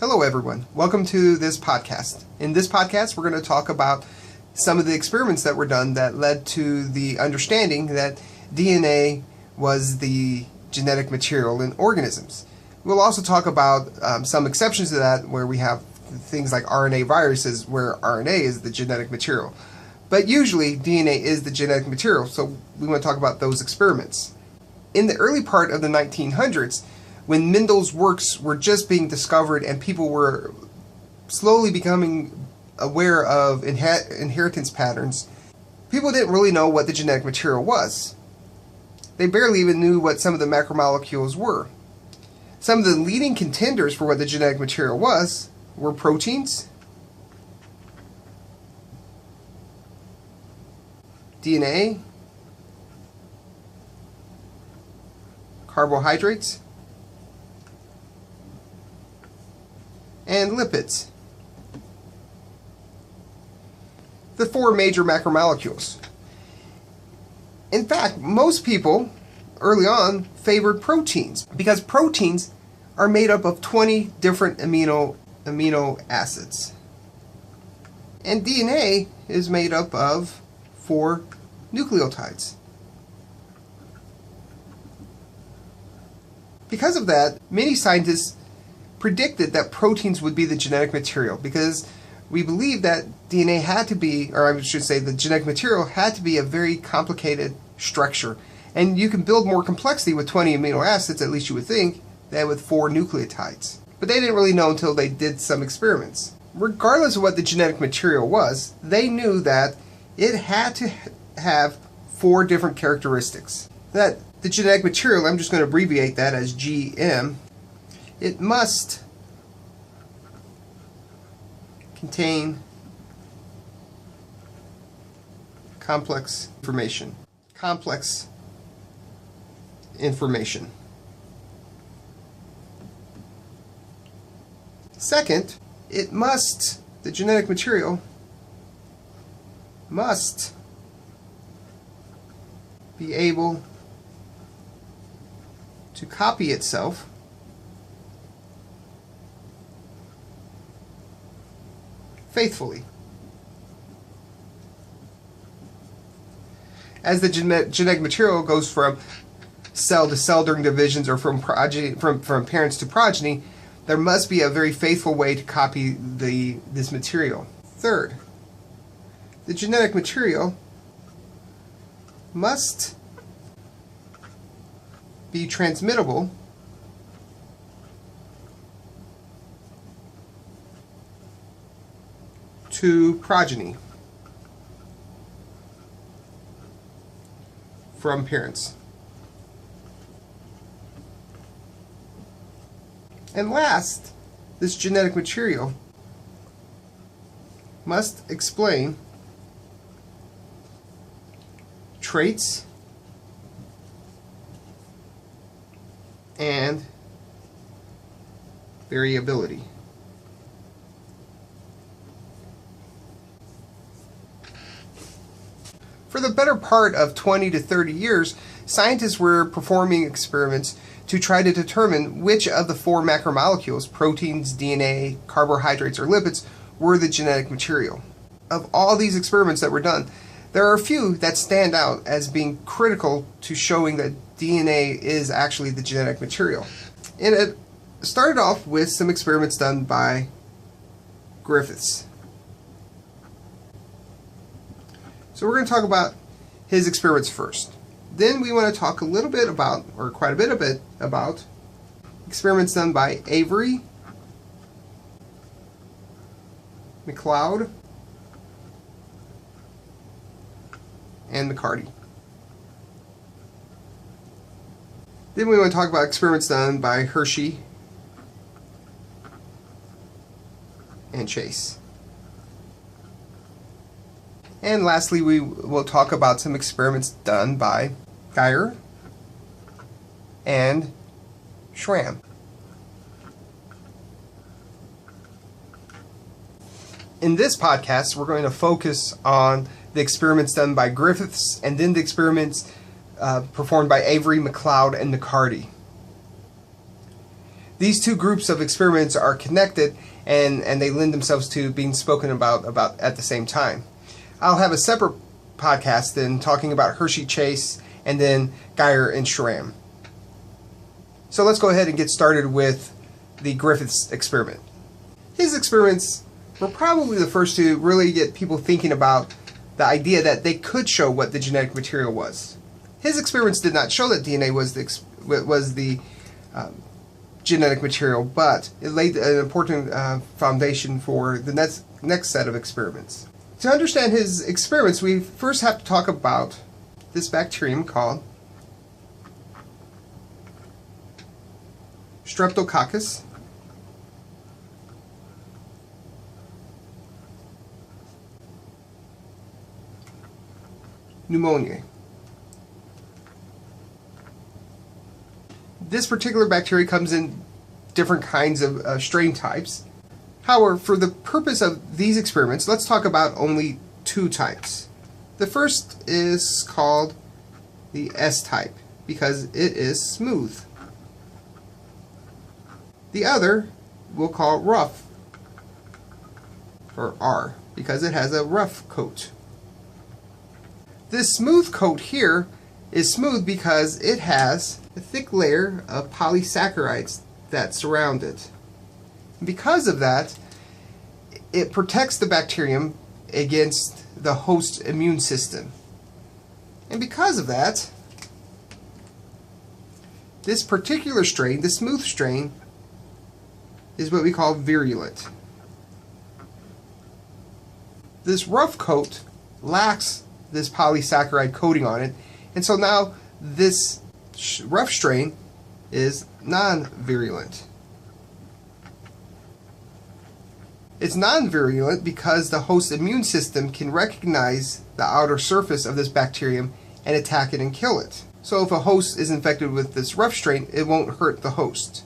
Hello everyone, welcome to this podcast. In this podcast we're going to talk about some of the experiments that were done that led to the understanding that DNA was the genetic material in organisms. We'll also talk about some exceptions to that where we have things like RNA viruses where RNA is the genetic material. But usually DNA is the genetic material, so we want to talk about those experiments. In the early part of the 1900s, when Mendel's works were just being discovered and people were slowly becoming aware of inheritance patterns, people didn't really know what the genetic material was. They barely even knew what some of the macromolecules were. Some of the leading contenders for what the genetic material was were proteins, DNA, carbohydrates, and lipids. The four major macromolecules. In fact, most people early on favored proteins because proteins are made up of 20 different amino acids. And DNA is made up of 4 nucleotides. Because of that, many scientists predicted that proteins would be the genetic material because we believe that DNA had to be, or I should say the genetic material had to be a very complicated structure. And you can build more complexity with 20 amino acids, at least you would think, than with 4 nucleotides. But they didn't really know until they did some experiments. Regardless of what the genetic material was, they knew that it had to have 4 different characteristics. That the genetic material, I'm just going to abbreviate that as GM, it must contain complex information. Complex information. Second, the genetic material must be able to copy itself faithfully. As the genetic material goes from cell to cell during divisions or from parents to progeny, there must be a very faithful way to copy this material. Third, the genetic material must be transmittable to progeny from parents. And last, this genetic material must explain traits and variability. For the better part of 20 to 30 years, scientists were performing experiments to try to determine which of the 4 macromolecules, proteins, DNA, carbohydrates, or lipids, were the genetic material. Of all these experiments that were done, there are a few that stand out as being critical to showing that DNA is actually the genetic material. And it started off with some experiments done by Griffith. So we're going to talk about his experiments first. Then we want to talk a little bit about, or quite a bit about, experiments done by Avery, MacLeod, and McCarty. Then we want to talk about experiments done by Hershey and Chase. And lastly, we will talk about some experiments done by Geyer and Schramm. In this podcast, we're going to focus on the experiments done by Griffiths and then the experiments performed by Avery, MacLeod, and McCarty. these two groups of experiments are connected, and they lend themselves to being spoken about at the same time. I'll have a separate podcast then talking about Hershey Chase and then Geyer and Schramm. So let's go ahead and get started with the Griffith's experiment. His experiments were probably the first to really get people thinking about the idea that they could show what the genetic material was. His experiments did not show that DNA was the genetic material, but it laid an important foundation for the next set of experiments. To understand his experiments, we first have to talk about this bacterium called Streptococcus pneumoniae. This particular bacteria comes in different kinds of strain types. However, for the purpose of these experiments, let's talk about only two types. The first is called the S type because it is smooth. The other we'll call rough, or R, because it has a rough coat. This smooth coat here is smooth because it has a thick layer of polysaccharides that surround it. Because of that, it protects the bacterium against the host immune system. And because of that, this particular strain, the smooth strain, is what we call virulent. This rough coat lacks this polysaccharide coating on it, and so now this rough strain is non-virulent. It's non-virulent because the host immune system can recognize the outer surface of this bacterium and attack it and kill it. So if a host is infected with this rough strain, it won't hurt the host.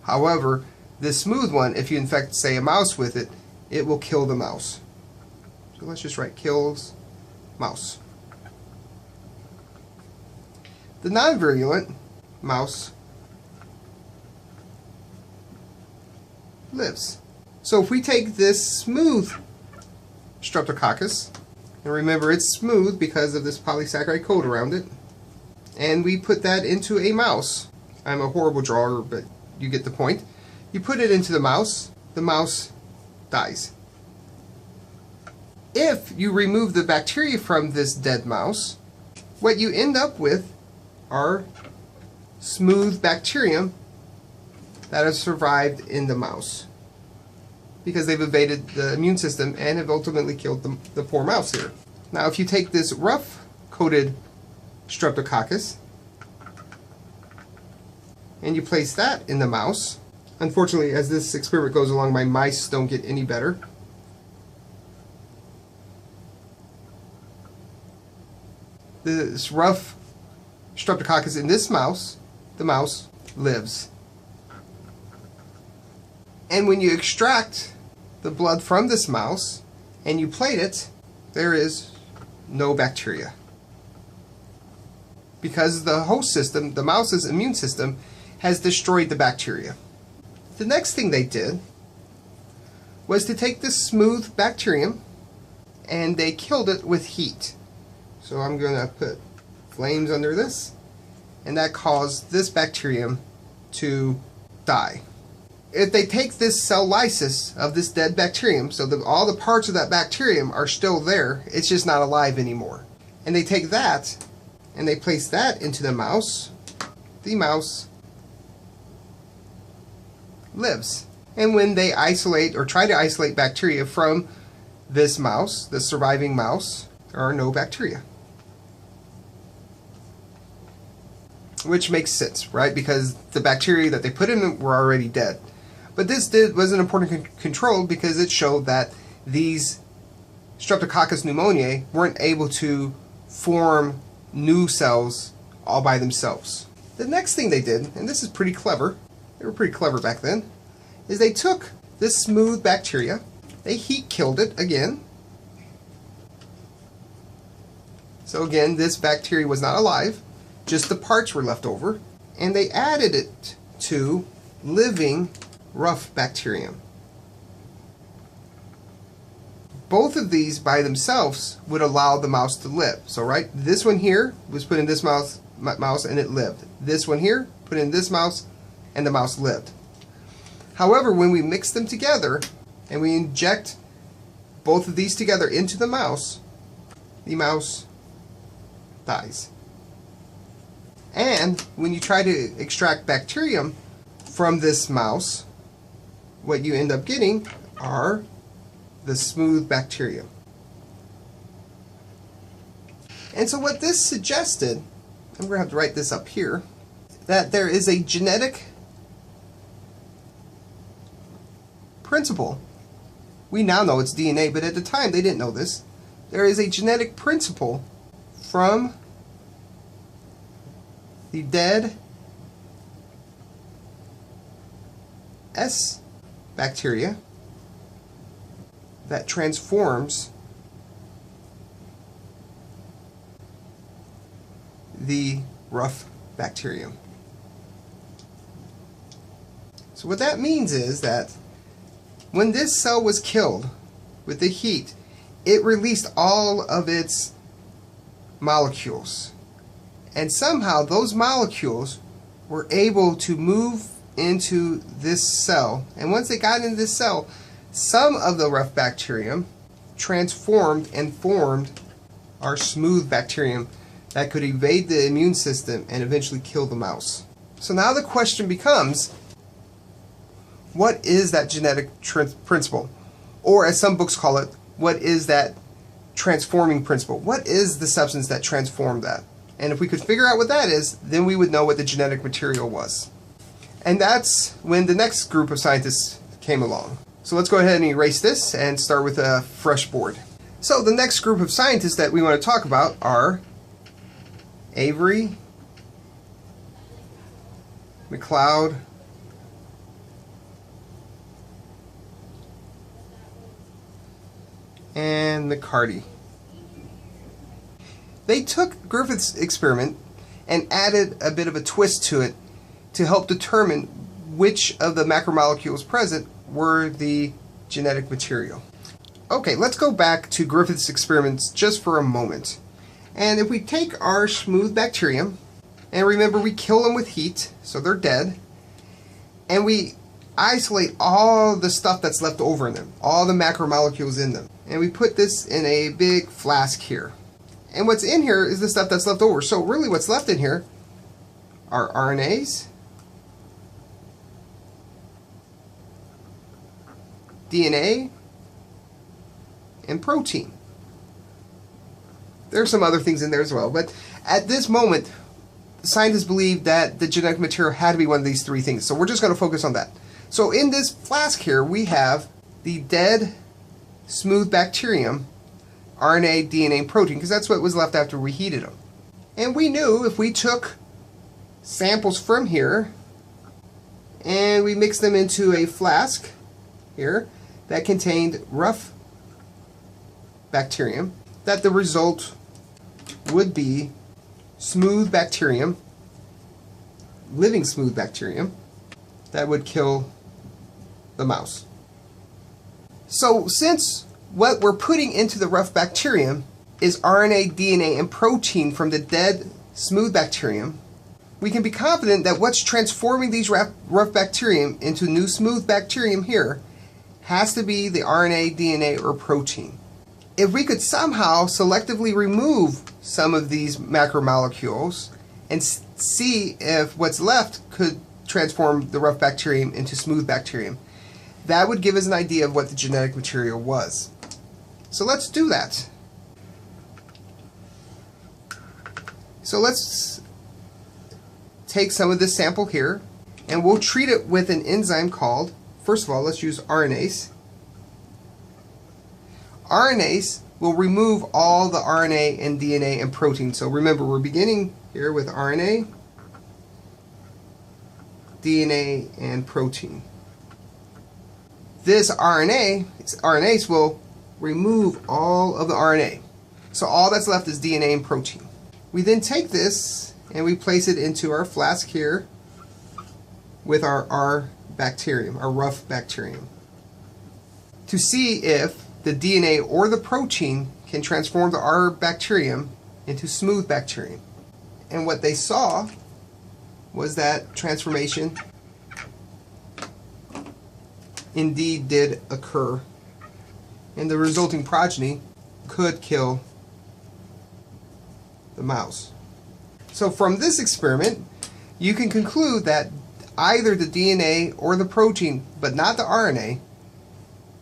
However, this smooth one, if you infect, say, a mouse with it, it will kill the mouse. So let's just write kills mouse. The non-virulent mouse lives. So if we take this smooth Streptococcus, and remember it's smooth because of this polysaccharide coat around it, and we put that into a mouse. I'm a horrible drawer, but you get the point. You put it into the mouse dies. If you remove the bacteria from this dead mouse, what you end up with are smooth bacterium that have survived in the mouse because they've evaded the immune system and have ultimately killed the poor mouse here. Now if you take this rough coated Streptococcus and you place that in the mouse, unfortunately as this experiment goes along my mice don't get any better. This rough Streptococcus in this mouse, the mouse lives. And when you extract the blood from this mouse and you plate it, there is no bacteria. Because the host system, the mouse's immune system, has destroyed the bacteria. The next thing they did was to take this smooth bacterium and they killed it with heat. So I'm going to put flames under this, and that caused this bacterium to die. If they take this cell lysis of this dead bacterium, so that all the parts of that bacterium are still there, it's just not alive anymore. And they take that and they place that into the mouse lives. And when they isolate or try to isolate bacteria from this mouse, the surviving mouse, there are no bacteria. Which makes sense, right? Because the bacteria that they put in were already dead. But this was an important control because it showed that these Streptococcus pneumoniae weren't able to form new cells all by themselves. The next thing they did, and this is pretty clever, they were pretty clever back then, is they took this smooth bacteria, they heat killed it again. So again, this bacteria was not alive, just the parts were left over, and they added it to living rough bacterium. Both of these by themselves would allow the mouse to live. So right, this one here was put in this mouse and it lived. This one here, put in this mouse and the mouse lived. However, when we mix them together and we inject both of these together into the mouse dies. And when you try to extract bacterium from this mouse, what you end up getting are the smooth bacterium. And so what this suggested, I'm going to have to write this up here, that there is a genetic principle. We now know it's DNA, but at the time they didn't know this. There is a genetic principle from the dead S bacteria that transforms the rough bacterium. So what that means is that when this cell was killed with the heat, it released all of its molecules. And somehow those molecules were able to move into this cell. And once they got into this cell, some of the rough bacterium transformed and formed our smooth bacterium that could evade the immune system and eventually kill the mouse. So now the question becomes, what is that genetic principle? Or as some books call it, what is that transforming principle? What is the substance that transformed that? And if we could figure out what that is, then we would know what the genetic material was. And that's when the next group of scientists came along. So let's go ahead and erase this and start with a fresh board. So the next group of scientists that we want to talk about are Avery, MacLeod, and McCarty. They took Griffith's experiment and added a bit of a twist to it to help determine which of the macromolecules present were the genetic material. Okay, let's go back to Griffith's experiments just for a moment. And if we take our smooth bacterium, and remember we kill them with heat, so they're dead, and we isolate all the stuff that's left over in them, all the macromolecules in them, and we put this in a big flask here. And what's in here is the stuff that's left over. So really what's left in here are RNAse, DNA, and protein. There's some other things in there as well, but at this moment, scientists believe that the genetic material had to be one of these three things. So we're just going to focus on that. So in this flask here, we have the dead smooth bacterium, RNA, DNA, and protein, because that's what was left after we heated them. And we knew if we took samples from here and we mixed them into a flask here that contained rough bacterium, that the result would be smooth bacterium, living smooth bacterium, that would kill the mouse. So since what we're putting into the rough bacterium is RNA, DNA, and protein from the dead smooth bacterium, we can be confident that what's transforming these rough bacterium into new smooth bacterium here has to be the RNA, DNA, or protein. If we could somehow selectively remove some of these macromolecules and see if what's left could transform the rough bacterium into smooth bacterium, that would give us an idea of what the genetic material was. So let's do that. So let's take some of this sample here and we'll treat it with an enzyme called, first of all, let's use RNAse. RNAse will remove all the RNA and DNA and protein. So remember, we're beginning here with RNA, DNA, and protein. This RNAse will remove all of the RNA. So all that's left is DNA and protein. We then take this and we place it into our flask here with our R bacterium, our rough bacterium, to see if the DNA or the protein can transform the R bacterium into smooth bacterium. And what they saw was that transformation indeed did occur, and the resulting progeny could kill the mouse. So from this experiment, you can conclude that either the DNA or the protein, but not the RNA,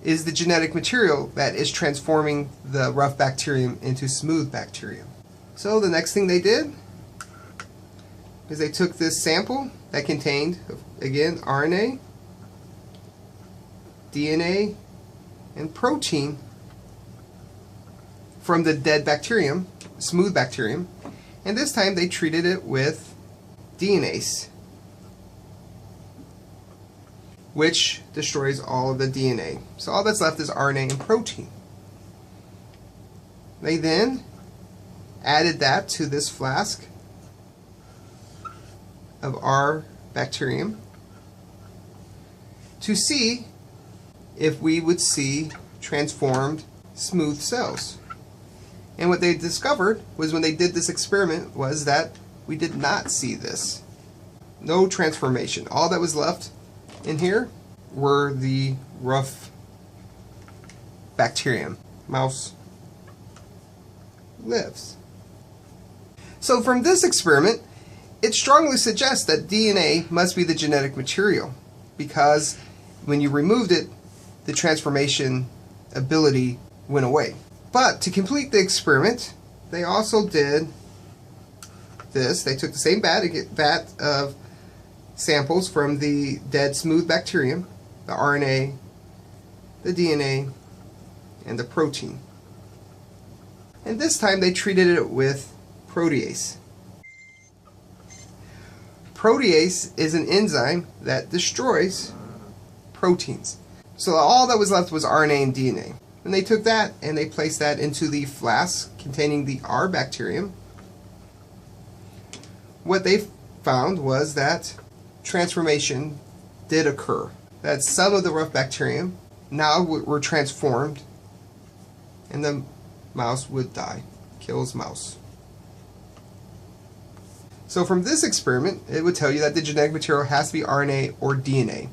is the genetic material that is transforming the rough bacterium into smooth bacterium. So the next thing they did is they took this sample that contained, again, RNA, DNA, and protein from the dead bacterium, smooth bacterium, and this time they treated it with DNAse, which destroys all of the DNA. So all that's left is RNA and protein. They then added that to this flask of R bacterium to see if we would see transformed smooth cells. And what they discovered was, when they did this experiment, was that we did not see this. No transformation. All that was left in here were the rough bacterium. Mouse lives. So from this experiment, it strongly suggests that DNA must be the genetic material, because when you removed it, the transformation ability went away. But to complete the experiment, they also did this. They took the same vat of samples from the dead smooth bacterium, the RNA, the DNA, and the protein. And this time they treated it with protease. Protease is an enzyme that destroys proteins. So all that was left was RNA and DNA. And they took that and they placed that into the flask containing the R bacterium. What they found was that transformation did occur. That some of the rough bacterium now were transformed, and the mouse would die. Kills mouse. So from this experiment, it would tell you that the genetic material has to be RNA or DNA.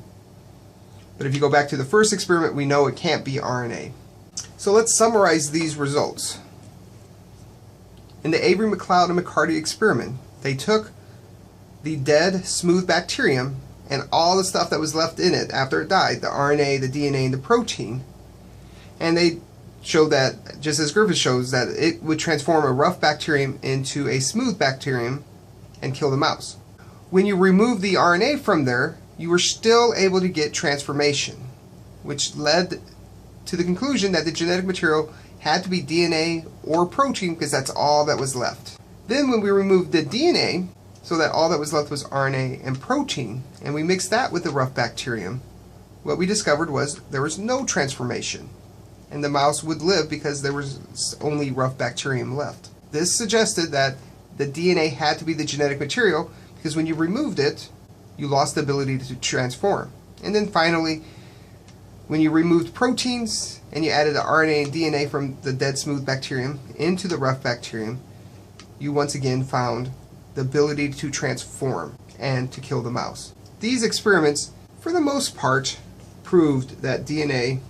But if you go back to the first experiment, we know it can't be RNA. So let's summarize these results. In the Avery, MacLeod, and McCarty experiment, they took the dead smooth bacterium and all the stuff that was left in it after it died, the RNA, the DNA, and the protein, and they showed that, just as Griffith shows, that it would transform a rough bacterium into a smooth bacterium and kill the mouse. When you remove the RNA from there, you were still able to get transformation, which led to the conclusion that the genetic material had to be DNA or protein, because that's all that was left. Then when we removed the DNA, so that all that was left was RNA and protein, and we mixed that with the rough bacterium, what we discovered was there was no transformation, and the mouse would live because there was only rough bacterium left. This suggested that the DNA had to be the genetic material, because when you removed it, you lost the ability to transform. And then finally, when you removed proteins and you added the RNA and DNA from the dead smooth bacterium into the rough bacterium, you once again found the ability to transform and to kill the mouse. These experiments, for the most part, proved that DNA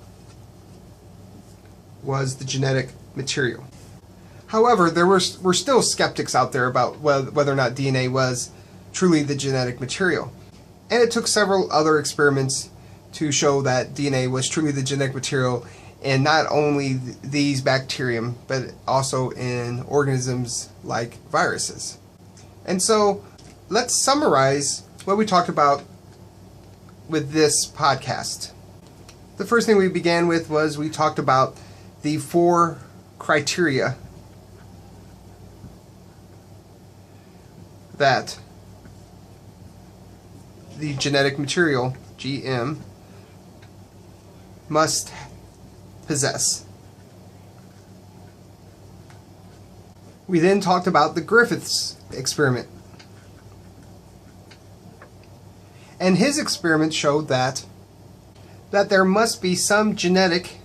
was the genetic material. However, there were still skeptics out there about whether or not DNA was truly the genetic material. And it took several other experiments to show that DNA was truly the genetic material in not only these bacterium, but also in organisms like viruses. And so let's summarize what we talked about with this podcast. The first thing we began with was we talked about the 4 criteria that the genetic material, GM, must possess. We then talked about the Griffith's experiment. And his experiments showed that there must be some genetic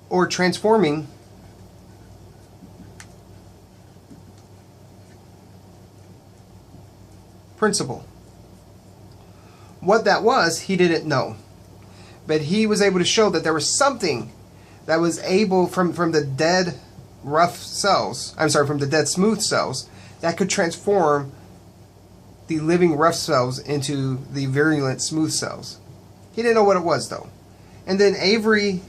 or transforming principle. What that was, he didn't know. But he was able to show that there was something that was able, from the dead rough cells, from the dead smooth cells, that could transform the living rough cells into the virulent smooth cells. He didn't know what it was, though. And then Avery,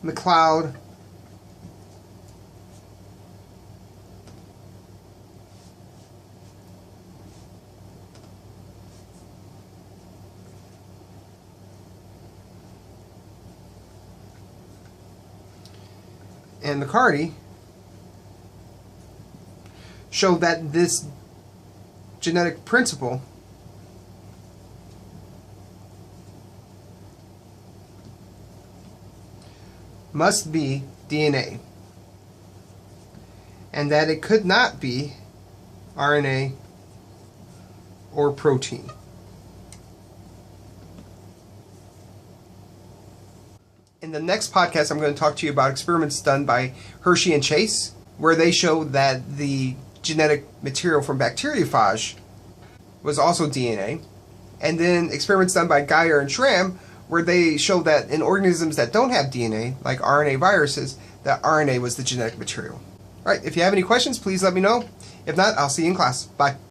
MacLeod, and McCarty showed that this genetic principle must be DNA, and that it could not be RNA or protein. In the next podcast, I'm going to talk to you about experiments done by Hershey and Chase, where they showed that the genetic material from bacteriophage was also DNA, and then experiments done by Geyer and Schramm, where they showed that in organisms that don't have DNA, like RNA viruses, that RNA was the genetic material. All right, if you have any questions, please let me know. If not, I'll see you in class. Bye.